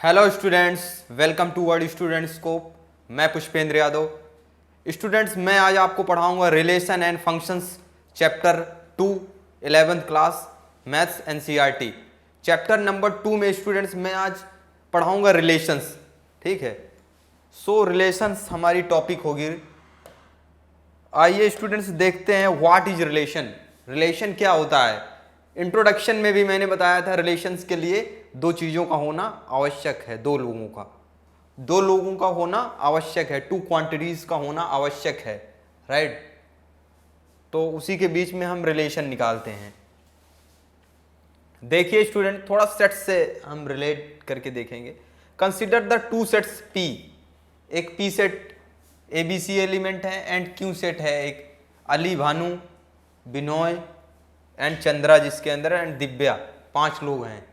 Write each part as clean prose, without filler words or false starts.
Hello students, welcome to word student scope. मैं Pushpendra Yadav. Students, मैं आज आपको पढ़ाऊंगा relation and functions chapter 2 11th class maths NCERT. Chapter number 2 में स्टूडेंट्स मैं आज पढ़ाऊंगा रिलेशंस। ठीक है, सो रिलेशंस हमारी टॉपिक होगी। आइए स्टूडेंट्स देखते हैं व्हाट इज रिलेशन। रिलेशन क्या होता है। इंट्रोडक्शन में भी मैंने बताया था रिलेशंस के लिए दो चीज़ों का होना आवश्यक है, दो लोगों का होना आवश्यक है, टू क्वांटिटीज का होना आवश्यक है, राइट। तो उसी के बीच में हम रिलेशन निकालते हैं। देखिए स्टूडेंट, थोड़ा सेट से हम रिलेट करके देखेंगे। Consider the two sets P. एक P set A B C element है एंड क्यू सेट है, एक अली, भानु, बिनोय एंड चंद्रा जिसके अंदर एंड दिव्या, 5 लोग हैं।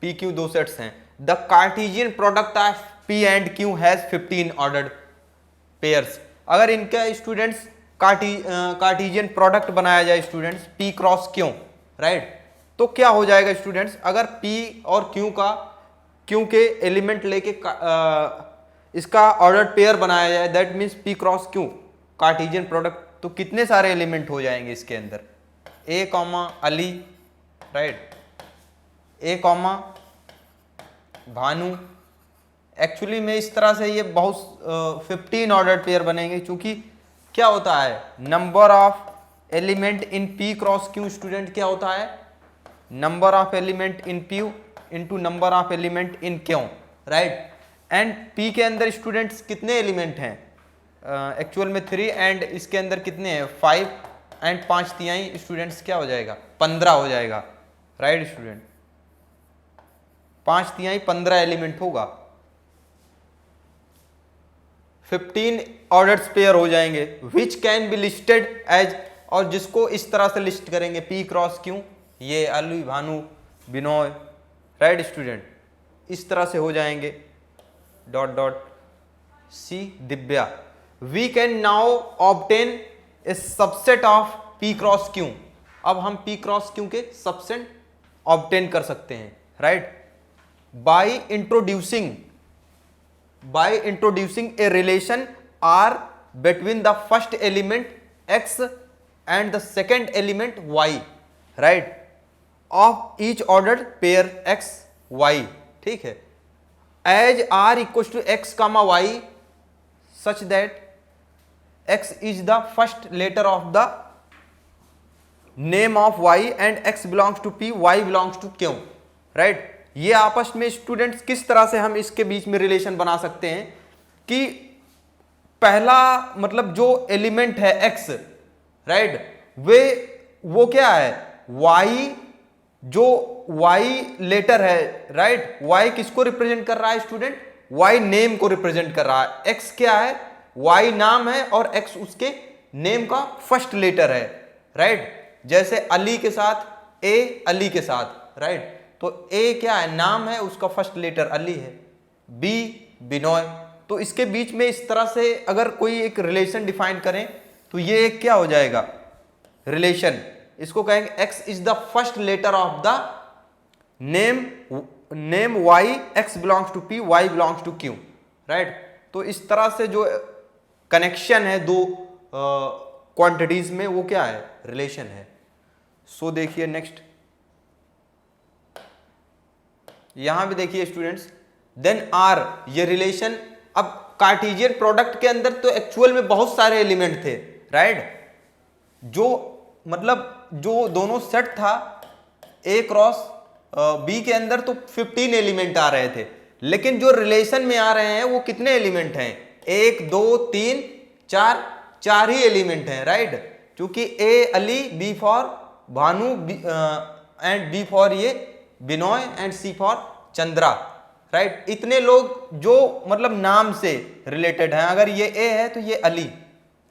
पी क्यू दो सेट्स हैं। The Cartesian product of P and Q has 15 ordered pairs. अगर इनका स्टूडेंट्स कार्टेशियन प्रोडक्ट बनाया जाए students P cross Q, right, तो क्या हो जाएगा स्टूडेंट्स। अगर पी और क्यू के एलिमेंट लेके इसका ऑर्डर पेयर बनाया जाए, that means P cross Q Cartesian product, तो कितने सारे एलिमेंट हो जाएंगे इसके अंदर। ए कॉमा अली, राइट, ए कॉमा भानु। एक्चुअली में इस तरह से ये बहुत 15 ऑर्डर पेयर बनेंगे, क्योंकि क्या होता है number of element in P cross Q student क्या होता है, number of element in P into number of element in Q, right. And P के अंदर स्टूडेंट्स कितने एलिमेंट हैं, एक्चुअल में 3 एंड इसके अंदर कितने हैं 5 एंड 5 तिहाई स्टूडेंट्स क्या हो जाएगा 15 हो जाएगा, राइट स्टूडेंट। 5 तिहाई 15 एलिमेंट होगा, 15 ऑर्डर्स पेयर हो जाएंगे which can be listed as, और जिसको इस तरह से लिस्ट करेंगे पी क्रॉस क्यू, ये अली, भानु, बिनोय, राइट स्टूडेंट, इस तरह से हो जाएंगे। Dot dot C Divya. We can now obtain a subset of P cross Q. अब हम पी क्रॉस क्यू के सबसेट ऑब्टेन कर सकते हैं, right, by introducing a relation R between the first element X and the second element Y, right, of each ordered pair X Y. ठीक है, as are equal to X comma y such that X is the first letter of the name of Y and X belongs to P, Y belongs to Q, right. ये आपस में students किस तरह से हम इसके बीच में रिलेशन बना सकते हैं कि पहला मतलब जो एलिमेंट है एक्स, राइट, वो क्या है वाई, जो वाई लेटर है, राइट, वाई किसको रिप्रेजेंट कर रहा है स्टूडेंट, वाई नेम को रिप्रेजेंट कर रहा है। एक्स क्या है, वाई नाम है और एक्स उसके नेम का फर्स्ट लेटर है, राइट। जैसे अली के साथ ए, अली के साथ, राइट, तो ए क्या है नाम है, उसका फर्स्ट लेटर अली है, बी बिनोय। तो इसके बीच में इस तरह से अगर कोई एक रिलेशन डिफाइन करें तो ये एक क्या हो जाएगा रिलेशन, इसको कहेंगे X is the first letter of the name Y, X belongs to P, Y belongs to Q, right. तो इस तरह से जो कनेक्शन है दो क्वांटिटीज में वो क्या है रिलेशन है। सो देखिए नेक्स्ट, यहां भी देखिए स्टूडेंट्स, देन आर, ये रिलेशन। अब कार्टेशियन प्रोडक्ट के अंदर तो एक्चुअल में बहुत सारे एलिमेंट थे, राइट, जो मतलब जो दोनों सेट था ए क्रॉस बी के अंदर तो 15 एलिमेंट आ रहे थे, लेकिन जो रिलेशन में आ रहे हैं वो कितने एलिमेंट हैं 1 2 3 4, 4 ही एलिमेंट हैं, राइट, क्योंकि A Ali, B for Bhanu and B for ये Binoy and C for Chandra, right. इतने लोग जो मतलब नाम से रिलेटेड हैं, अगर ये ए है तो ये अली,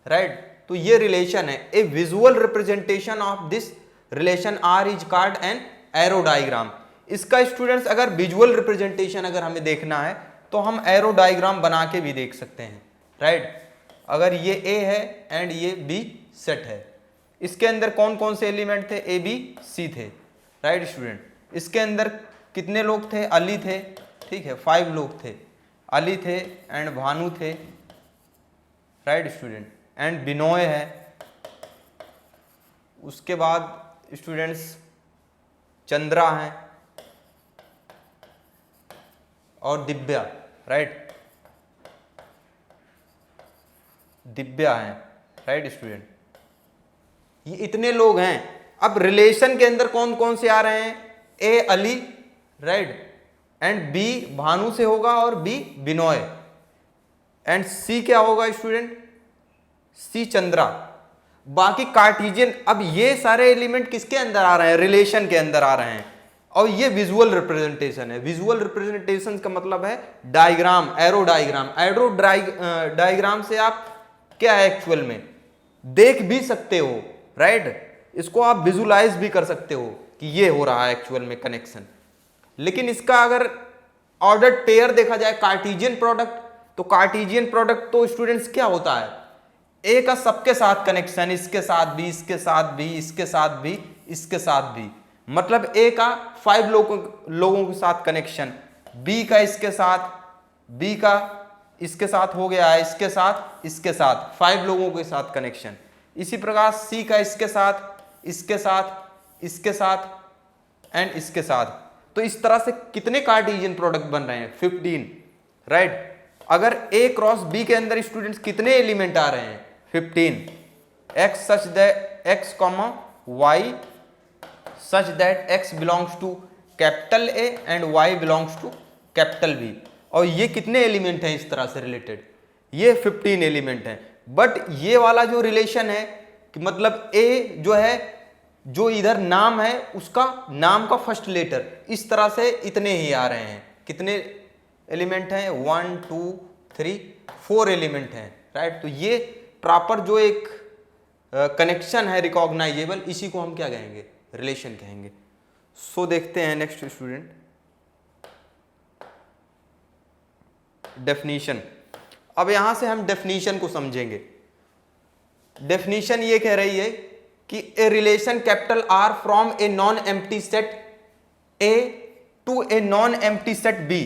राइट, तो ये रिलेशन है। A visual representation of this relation R is called an arrow diagram. इसका स्टूडेंट्स अगर विजुअल रिप्रेजेंटेशन अगर हमें देखना है तो हम एरो डायग्राम बना के भी देख सकते हैं, राइट। अगर ये ए है एंड ये बी सेट है, इसके अंदर कौन कौन से एलिमेंट थे, ए बी सी थे, राइट स्टूडेंट। इसके अंदर कितने लोग थे, अली थे, ठीक है, 5 लोग थे, अली थे एंड भानु थे, राइट स्टूडेंट, एंड बिनोय है, उसके बाद स्टूडेंट्स चंद्रा हैं और दिव्या, राइट, दिव्या हैं, राइट स्टूडेंट, ये इतने लोग हैं। अब रिलेशन के अंदर कौन कौन से आ रहे हैं, A Ali, right, and B Bhanu से होगा और बी बिनोय, एंड सी क्या होगा स्टूडेंट, सी चंद्रा। बाकी कार्टेशियन, अब ये सारे एलिमेंट किसके अंदर आ रहे हैं, रिलेशन के अंदर आ रहे हैं, और ये विजुअल रिप्रेजेंटेशन है। विजुअल रिप्रेजेंटेशन का मतलब है diagram, arrow diagram. Arrow diagram से आप क्या है एक्चुअल में देख भी सकते हो, राइट, इसको आप विजुलाइज भी कर सकते हो कि ये हो रहा है एक्चुअल में कनेक्शन। लेकिन इसका अगर ऑर्डर्ड पेयर देखा जाए, कार्टेशियन प्रोडक्ट, तो कार्टेशियन प्रोडक्ट तो स्टूडेंट्स क्या होता है, ए का सबके साथ कनेक्शन, इसके साथ भी, इसके साथ भी, इसके साथ भी, इसके साथ भी, मतलब ए का 5 लोगों के साथ कनेक्शन, बी का इसके साथ, बी का इसके साथ हो गया है, इसके साथ, इसके साथ, 5 लोगों के साथ कनेक्शन। इसी प्रकार सी का इसके साथ, इसके साथ, इसके साथ एंड इसके साथ। तो इस तरह से कितने कार्टेशियन प्रोडक्ट बन रहे हैं, 15, राइट। अगर ए क्रॉस बी के अंदर स्टूडेंट्स कितने एलिमेंट आ रहे हैं, 15, X such that X comma Y such that X belongs to capital A and Y belongs to capital B. और ये कितने एलिमेंट हैं इस तरह से रिलेटेड, ये 15 एलिमेंट हैं। बट ये वाला जो रिलेशन है कि मतलब ए जो है, जो इधर नाम है उसका नाम का फर्स्ट लेटर, इस तरह से इतने ही आ रहे हैं। कितने एलिमेंट हैं, 1 2 3 4 एलिमेंट हैं, राइट। तो ये प्रॉपर जो एक कनेक्शन है रिकॉग्नाइजेबल, इसी को हम क्या कहेंगे, रिलेशन कहेंगे। सो देखते हैं नेक्स्ट स्टूडेंट, डेफिनीशन। अब यहां से हम डेफिनीशन को समझेंगे। डेफिनीशन ये कह रही है कि a relation capital R from a non empty set A to a non empty set B,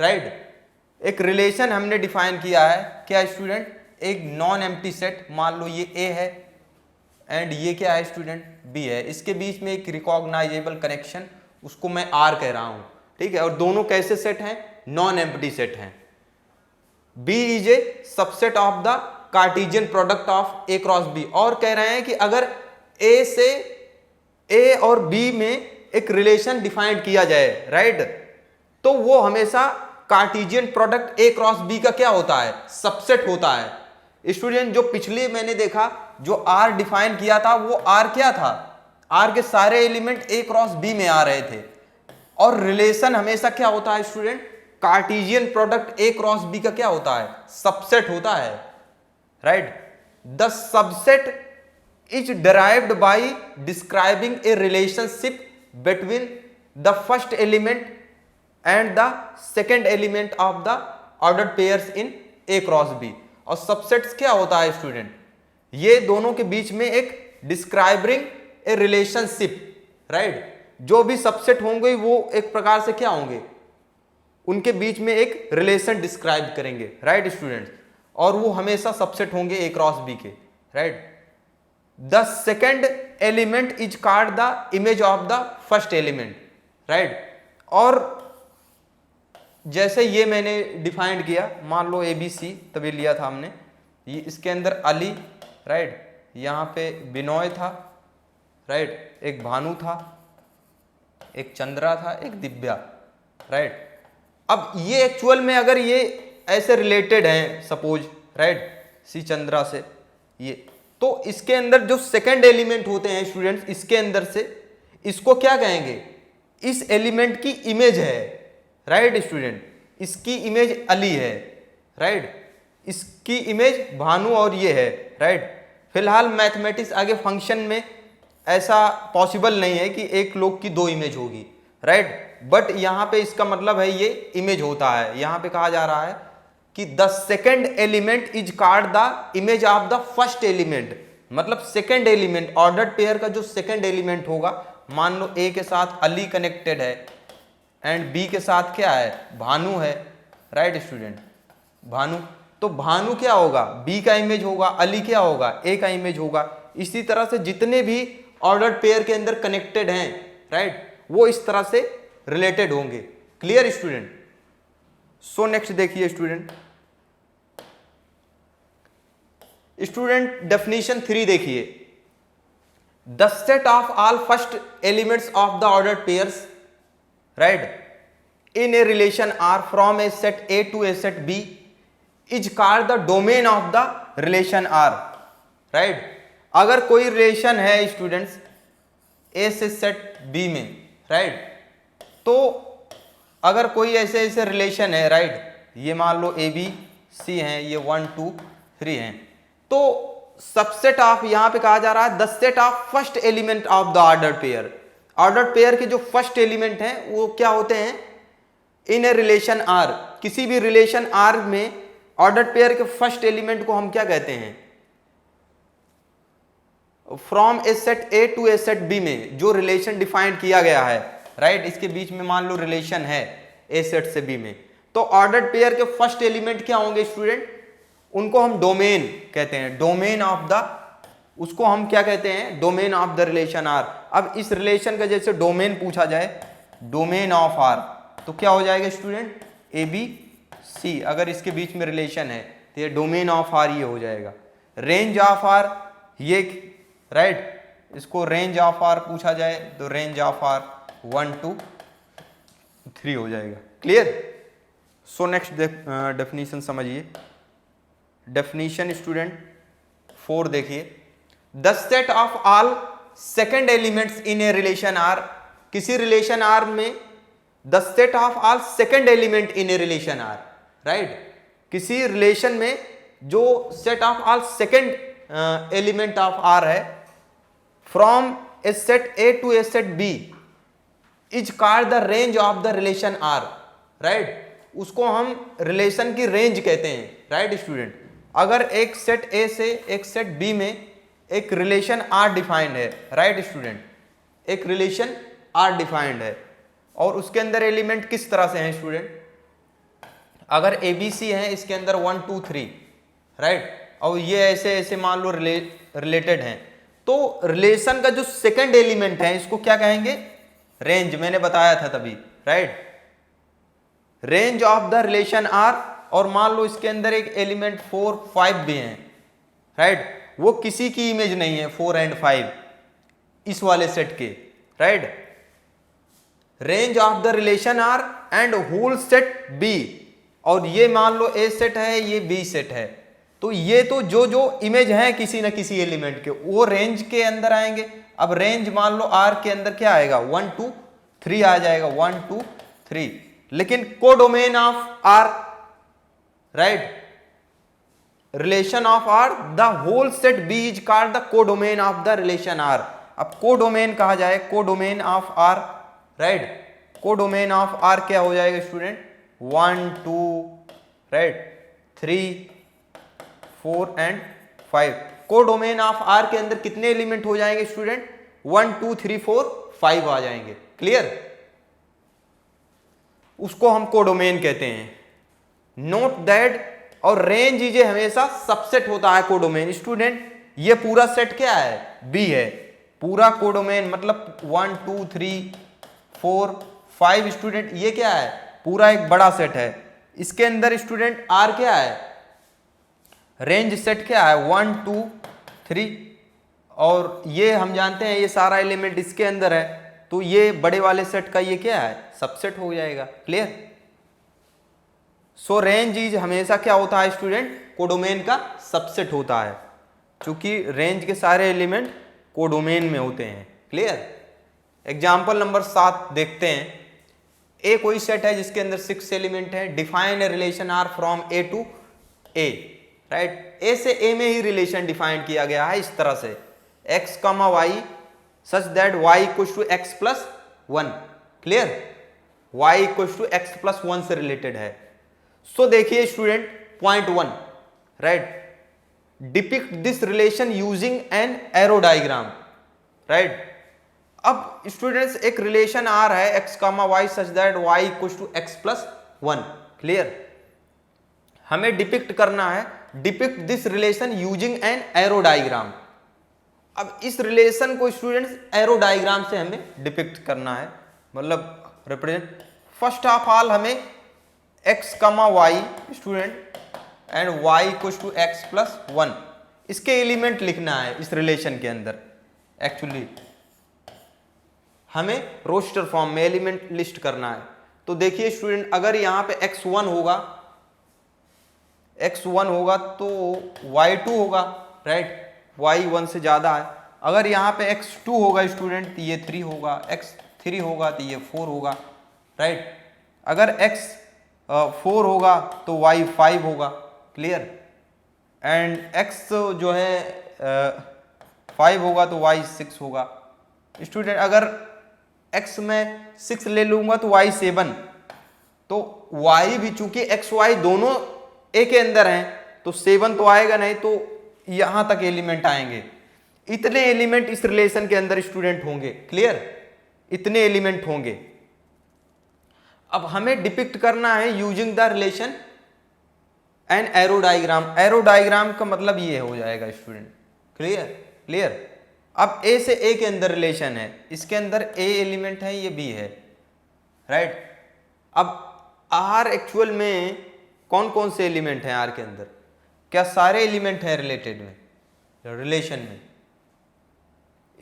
right. एक रिलेशन हमने डिफाइन किया है, क्या स्टूडेंट, एक नॉन एम्प्टी सेट, मान लो ये ए है एंड ये क्या है स्टूडेंट, बी है, इसके बीच में एक रिकॉग्नाइजेबल कनेक्शन, उसको मैं आर कह रहा हूं, ठीक है। और दोनों कैसे सेट हैं, नॉन एम्प्टी सेट हैं। B is a subset of the Cartesian product of A cross B. और कह रहे हैं कि अगर ए से ए और बी में एक रिलेशन डिफाइन किया जाए, राइट, तो वो हमेशा Cartesian product A cross B का क्या होता है, सबसेट होता है। स्टूडेंट जो पिछले मैंने देखा, जो आर डिफाइन किया था, वो आर क्या था, आर के सारे एलिमेंट ए क्रॉस बी में आ रहे थे। और रिलेशन हमेशा क्या होता है student, Cartesian product A cross B का क्या होता है, सबसेट होता है, right. The subset is derived by describing a relationship between the first element and the second element of the ordered pairs in A cross B. और subsets क्या होता है स्टूडेंट, ये दोनों के बीच में एक डिस्क्राइबिंग ए रिलेशनशिप, राइट। जो भी सबसेट होंगे वो एक प्रकार से क्या होंगे, उनके बीच में एक रिलेशन डिस्क्राइब करेंगे, राइट स्टूडेंट्स। और वो हमेशा सबसेट होंगे ए क्रॉस बी के, right. The second element is called the image of the first element, right. और जैसे ये मैंने डिफाइंड किया, मान लो ए बी सी तभी लिया था हमने, ये इसके अंदर अली, राइट, यहाँ पे बिनोय था, राइट, एक भानु था, एक चंद्रा था, एक दिव्या, राइट। अब ये एक्चुअल में अगर ये ऐसे रिलेटेड हैं सपोज, राइट, सी चंद्रा से ये, तो इसके अंदर जो सेकंड एलिमेंट होते हैं स्टूडेंट्स, इसके अंदर से इसको क्या कहेंगे, इस एलिमेंट की इमेज है, राइट स्टूडेंट, इसकी इमेज अली है, राइट, इसकी इमेज भानु और ये है, राइट। फिलहाल मैथमेटिक्स आगे फंक्शन में ऐसा पॉसिबल नहीं है कि एक लोग की 2 इमेज होगी, राइट। बट यहाँ पे इसका मतलब है ये इमेज होता है। यहाँ पे कहा जा रहा है कि the second element is called the image of the first element, मतलब सेकेंड एलिमेंट, ऑर्डर्ड पेयर का जो सेकेंड एलिमेंट होगा, मान लो ए के साथ अली कनेक्टेड है एंड बी के साथ क्या है, भानु है, राइट स्टूडेंट, भानु। तो भानु क्या होगा, बी का इमेज होगा, अली क्या होगा, ए का इमेज होगा। इसी तरह से जितने भी ऑर्डर्ड पेयर के अंदर कनेक्टेड हैं, राइट, वो इस तरह से रिलेटेड होंगे। Clear student. सो नेक्स्ट देखिए स्टूडेंट, डेफिनेशन 3 देखिए, the set of all first elements of the ordered pairs, right, in a relation R from a set A to a set B is called the domain of the relation R, right. अगर कोई relation है students ए से set B में, right, तो अगर कोई ऐसे ऐसे रिलेशन है, राइट, ये मान लो ए बी सी हैं, ये 1 2 3 हैं, तो सबसेट ऑफ, यहां पे कहा जा रहा है the set of first element of the ordered pair. Ordered pair के जो फर्स्ट एलिमेंट हैं वो क्या होते हैं, इन ए रिलेशन आर, किसी भी रिलेशन आर में ऑर्डर्ड पेयर के फर्स्ट एलिमेंट को हम क्या कहते हैं, from a set A to a set B में जो रिलेशन डिफाइन किया गया है, राइट, इसके बीच में मान लो रिलेशन है ए सेट से बी में, तो ऑर्डर्ड पेयर के फर्स्ट एलिमेंट क्या होंगे स्टूडेंट, उनको हम डोमेन कहते हैं, डोमेन ऑफ द, उसको हम क्या कहते हैं, domain of the relation R. अब इस रिलेशन का जैसे डोमेन पूछा जाए, डोमेन ऑफ आर, तो क्या हो जाएगा स्टूडेंट, ए बी सी, अगर इसके बीच में रिलेशन है तो ये डोमेन ऑफ आर ये हो जाएगा। रेंज ऑफ आर, ये राइट, इसको रेंज ऑफ आर पूछा जाए तो रेंज ऑफ आर 1 2 3 हो जाएगा। क्लियर। सो नेक्स्ट डेफिनेशन समझिए, डेफिनेशन स्टूडेंट 4 देखिए, the set of all second elements in a relation R, किसी रिलेशन आर में the set of all second element in a relation R, right, किसी relation में जो set of all second element of R है, from a set A to a set B is called the range of the relation R, right, उसको हम relation की range कहते हैं, right student. अगर एक सेट ए से एक सेट बी में एक रिलेशन आर डिफाइंड है, राइट स्टूडेंट, एक रिलेशन आर डिफाइंड है और उसके अंदर एलिमेंट किस तरह से हैं स्टूडेंट, अगर ए बी सी है, इसके अंदर 1 2 3, राइट, और ये ऐसे ऐसे मान लो रिलेटेड हैं, तो रिलेशन का जो सेकंड एलिमेंट है इसको क्या कहेंगे, रेंज, मैंने बताया था तभी, right, range of the relation R. और मान लो इसके अंदर एक एलिमेंट 4 5 भी हैं, राइट, वो किसी की इमेज नहीं है 4 और 5 इस वाले सेट के, right, range of the relation R and whole set B, और ये मान लो ए सेट है, ये बी सेट है, तो ये तो जो जो इमेज है किसी ना किसी एलिमेंट के वो रेंज के अंदर आएंगे। अब रेंज मान लो आर के अंदर क्या आएगा, 1 2 3 आ जाएगा, 1 2 3, लेकिन codomain of R, right, relation of R, the whole set B is called the codomain of the relation R. अब कोडोमेन कहा जाए, codomain of R, right, codomain of R क्या हो जाएगा student, 1 2, right, 3 4 and 5। Codomain of R के अंदर कितने element हो जाएंगे स्टूडेंट, 1 2 3 4 5 आ जाएंगे। क्लियर, उसको हम कोडोमेन कहते हैं। नोट दैट, और रेंज इज हमेशा सबसेट होता है कोडोमेन स्टूडेंट, ये पूरा सेट क्या है, बी है, पूरा कोडोमेन मतलब 1 2 3 4 5 स्टूडेंट, ये क्या है, पूरा एक बड़ा सेट है। इसके अंदर स्टूडेंट आर क्या है, रेंज सेट क्या है, 1 2 3, और ये हम जानते हैं ये सारा एलिमेंट इसके अंदर है, तो ये बड़े वाले सेट का ये क्या है, सबसेट हो जाएगा। क्लियर। सो रेंज इज हमेशा क्या होता है स्टूडेंट, कोडोमेन का सबसेट होता है, क्योंकि रेंज के सारे एलिमेंट कोडोमेन में होते हैं। क्लियर। एग्जाम्पल नंबर 7 देखते हैं। ए कोई सेट है जिसके अंदर 6 एलिमेंट है, define a relation R from A to A, right, A से ए में ही रिलेशन डिफाइन किया गया है इस तरह से, x, y such that y equals to x plus 1। Clear, y equals to x plus 1 से रिलेटेड है। सो देखिए student point 1, right, depict this relation using an arrow diagram, right. अब स्टूडेंट्स एक रिलेशन आ रहा है x comma y such that y equals to x plus 1। Clear? हमें depict करना है, depict this relation using an arrow diagram. अब इस रिलेशन को स्टूडेंट्स एरो डायग्राम से हमें डिपिक्ट करना है, मतलब रिप्रेजेंट। फर्स्ट ऑफ ऑल हमें x comma y student and y equals to x plus 1 इसके एलिमेंट लिखना है इस रिलेशन के अंदर। एक्चुअली हमें रोस्टर फॉर्म में एलिमेंट लिस्ट करना है। तो देखिए स्टूडेंट, अगर यहाँ पे x1 होगा तो y2 होगा, राइट? y1 से ज्यादा है। अगर यहाँ पे x2 होगा स्टूडेंट तो ये 3 होगा, x3 होगा तो ये 4 होगा, राइट? अगर x4 होगा तो y5 होगा। क्लियर? एंड x जो है 5 होगा तो y6 होगा। स्टूडेंट अगर x में 6 ले लूंगा तो y7, तो y भी चूंकि x y दोनों a के अंदर हैं तो 7 तो आएगा नहीं, तो यहां तक एलिमेंट आएंगे। इतने एलिमेंट इस रिलेशन के अंदर स्टूडेंट होंगे। क्लियर? इतने एलिमेंट होंगे। अब हमें डिपिक्ट करना है using the relation N arrow diagram. Arrow diagram का मतलब ये हो जाएगा स्टूडेंट। क्लियर? क्लियर? अब ए से ए के अंदर रिलेशन है, इसके अंदर ए एलिमेंट है, ये बी है, राइट? अब आर एक्चुअल में कौन कौन से एलिमेंट हैं आर के अंदर? क्या सारे एलिमेंट हैं रिलेटेड में, रिलेशन में?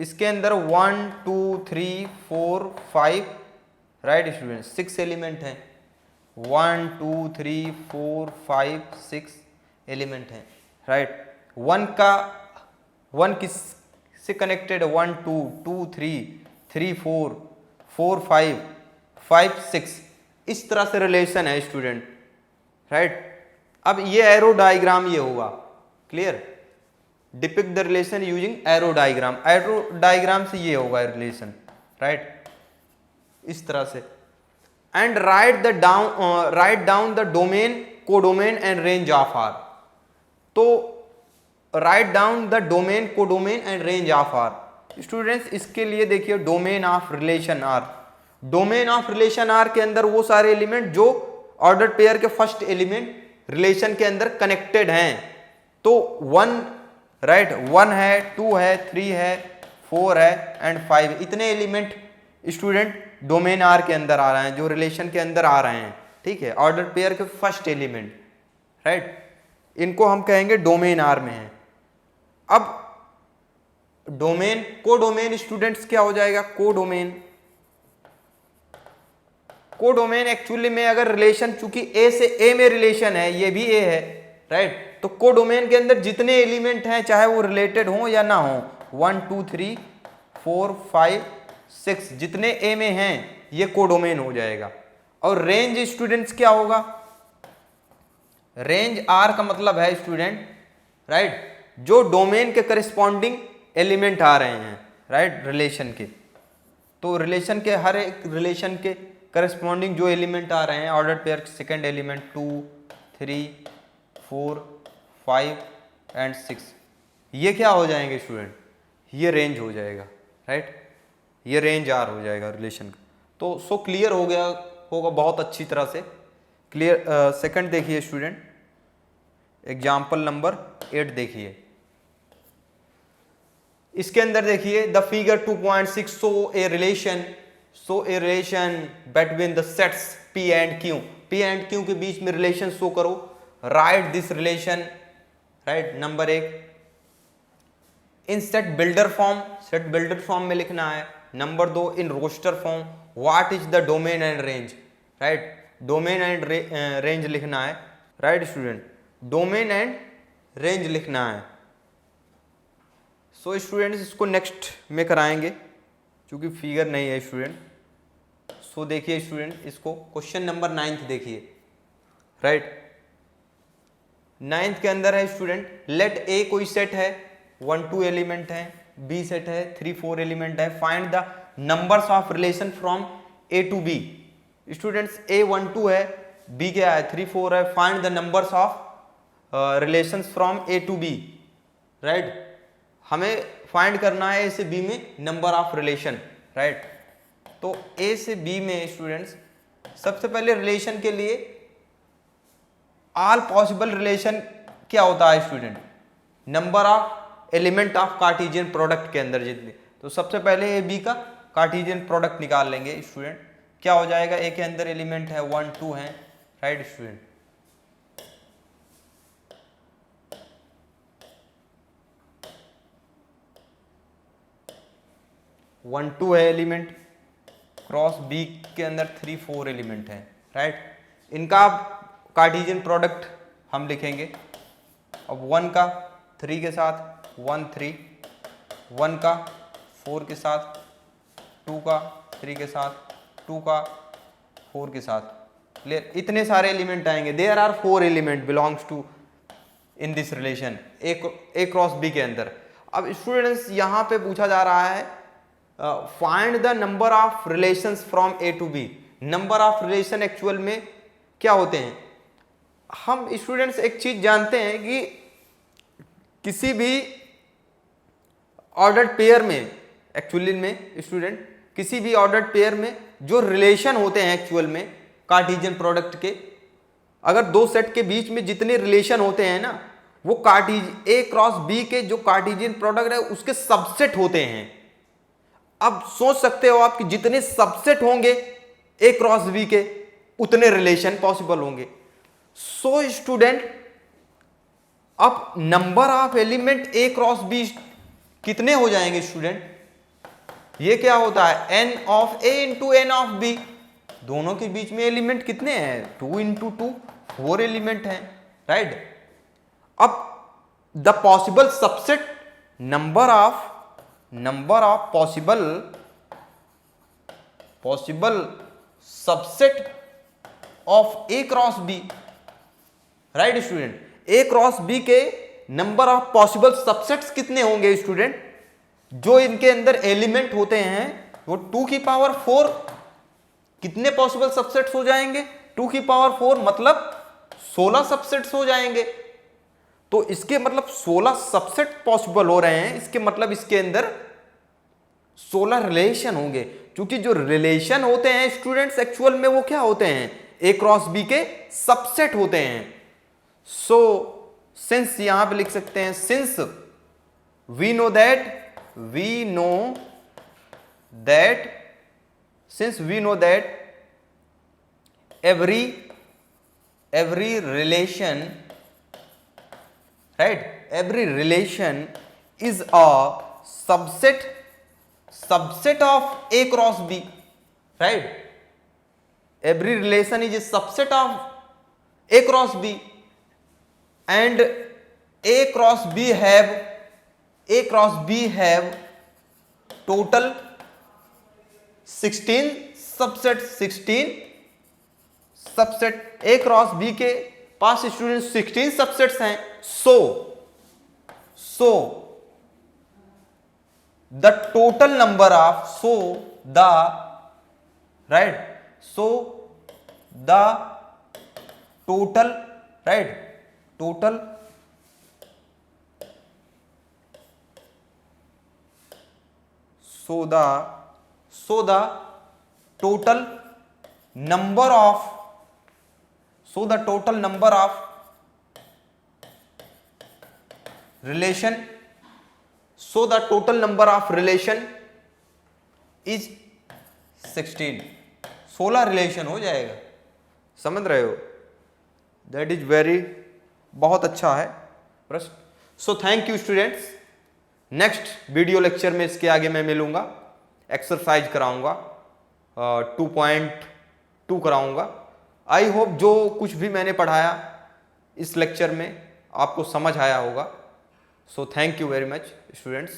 इसके अंदर 1 2 3 4 5, राइट स्टूडेंट? 6 एलिमेंट हैं। 1 2 3 4 5 6 एलिमेंट हैं, राइट? 1 किस से कनेक्टेड? 1 2 2 3 3 4 4 5 5 6, इस तरह से रिलेशन है स्टूडेंट, राइट? अब ये एरो डायग्राम ये होगा। Clear? Depict the relation using arrow diagram. Arrow diagram से ये होगा रिलेशन, राइट? इस तरह से। And write down the domain, codomain and range of R. तो write down the domain, codomain and range of R. Students इसके लिए देखिए domain of relation R. Domain of relation R के अंदर वो सारे एलिमेंट जो ऑर्डर पेयर के फर्स्ट एलिमेंट रिलेशन के अंदर कनेक्टेड हैं। तो 1, राइट? 1 है, 2 है, 3 है, 4 है एंड 5, इतने एलिमेंट स्टूडेंट डोमेन आर के अंदर आ रहे हैं, जो रिलेशन के अंदर आ रहे हैं। ठीक है? ऑर्डर पेयर के फर्स्ट एलिमेंट, राइट? इनको हम कहेंगे डोमेन आर में है। अब डोमेन, कोडोमेन स्टूडेंट्स क्या हो जाएगा? कोडोमेन एक्चुअली में अगर रिलेशन, चूंकि ए से ए में रिलेशन है, ये भी ए है, राइट? तो कोडोमेन के अंदर जितने एलिमेंट हैं चाहे वो रिलेटेड हो या ना हो, 1 2 3 4 5 6 जितने ए में हैं ये कोडोमेन हो जाएगा। और रेंज स्टूडेंट्स क्या होगा? रेंज आर का मतलब है स्टूडेंट, राइट, जो डोमेन के करस्पॉन्डिंग एलिमेंट आ रहे हैं, राइट, रिलेशन के। तो रिलेशन के हर एक रिलेशन के करस्पॉन्डिंग जो एलिमेंट आ रहे हैं ऑर्डर पेयर के सेकेंड एलिमेंट 2 3 4 5 एंड 6, ये क्या हो जाएंगे स्टूडेंट? ये रेंज हो जाएगा, राइट? ये रेंज आर हो जाएगा रिलेशन का। तो सो क्लियर हो गया होगा बहुत अच्छी तरह से। क्लियर? सेकंड देखिए स्टूडेंट, एग्जाम्पल नंबर 8 देखिए। इसके अंदर देखिए the figure 2.6 show a relation between the sets P and Q। P and Q के बीच में रिलेशन शो करो। Right this relation, right, number 1 in set builder form, set builder form में लिखना है। Number 2 in roster form, what is the domain and range, right? Domain and range लिखना है, right student? Domain and range लिखना है। So students इसको next में कराएंगे क्योंकि फिगर नहीं है स्टूडेंट। सो देखिए स्टूडेंट, इसको क्वेश्चन नंबर 9 देखिए, राइट? 9 के अंदर है स्टूडेंट, लेट ए कोई सेट है, 1 2 एलिमेंट है, बी सेट है, 3 4 एलिमेंट है, find the numbers of relation from A to B. Students A 1 2 है, बी क्या है? 3 4 है, find the numbers of relations from A to B, right? हमें फाइंड करना है ए से बी में नंबर ऑफ रिलेशन, राइट। तो ए से बी में स्टूडेंट्स सबसे पहले रिलेशन के लिए ऑल पॉसिबल रिलेशन क्या होता है student, number of element of Cartesian product के अंदर जितने, तो सबसे पहले ए बी का कार्टेशियन प्रोडक्ट निकाल लेंगे स्टूडेंट। क्या हो जाएगा, ए के अंदर एलिमेंट है 1 2 है, राइट स्टूडेंट। वन टू है एलिमेंट, क्रॉस बी के अंदर 3 4 एलिमेंट है, राइट। इनका कार्टेशियन प्रोडक्ट हम लिखेंगे। अब 1 का 3 के साथ 1 3, 1 का 4 के साथ, 2 का 3 के साथ, 2 का 4 के साथ, क्लियर। इतने सारे एलिमेंट आएंगे। There are 4 element belongs to in this relation A cross B के अंदर। अब स्टूडेंट्स यहाँ पे पूछा जा रहा है find the number of relations from A to B. Number of relation actual में क्या होते हैं, हम स्टूडेंट्स एक चीज जानते हैं कि किसी भी ऑर्डर्ड पेयर में, एक्चुअली में स्टूडेंट किसी भी ऑर्डर्ड पेयर में जो रिलेशन होते हैं एक्चुअल में कार्टेशियन प्रोडक्ट के, अगर दो सेट के बीच में जितने रिलेशन होते हैं ना, वो ए क्रॉस बी के जो कार्टेशियन प्रोडक्ट है उसके सबसेट होते हैं। अब सोच सकते हो आप कि जितने सबसेट होंगे ए क्रॉस बी के उतने रिलेशन पॉसिबल होंगे। सो स्टूडेंट अब number of element A cross B कितने हो जाएंगे स्टूडेंट, ये क्या होता है n of A into n of B. दोनों के बीच में एलिमेंट कितने हैं, 2 इंटू 2 4 एलिमेंट हैं, राइट। अब the possible subset number of possible subset of A cross B, right student. A cross B के नंबर ऑफ पॉसिबल सबसेट्स कितने होंगे स्टूडेंट, जो इनके अंदर एलिमेंट होते हैं वो 2 की पावर 4 कितने पॉसिबल सबसेट्स हो जाएंगे, 2 की पावर 4 मतलब 16 सबसेट्स हो जाएंगे। तो इसके मतलब 16 सबसेट पॉसिबल हो रहे हैं, इसके मतलब इसके अंदर 16 रिलेशन होंगे। क्योंकि जो रिलेशन होते हैं स्टूडेंट्स एक्चुअल में वो क्या होते हैं, ए क्रॉस बी के सबसेट होते हैं। सो सिंस यहां पे लिख सकते हैं since we know that every relation, right, every relation is a subset of a cross b, right. Every relation is a subset of a cross b and a cross b have total 16 subset. A cross B के पास student 16 subsets हैं। So the total number of the total number of relation is 16। 16 relation हो जाएगा, समझ रहे हो। That is very बहुत अच्छा है प्रश्न। So thank you students. Next video lecture में इसके आगे मैं मिलूंगा, एक्सरसाइज कराऊंगा, 2.2 कराऊंगा। आई होप जो कुछ भी मैंने पढ़ाया इस लेक्चर में आपको समझ आया होगा। So thank you very much students.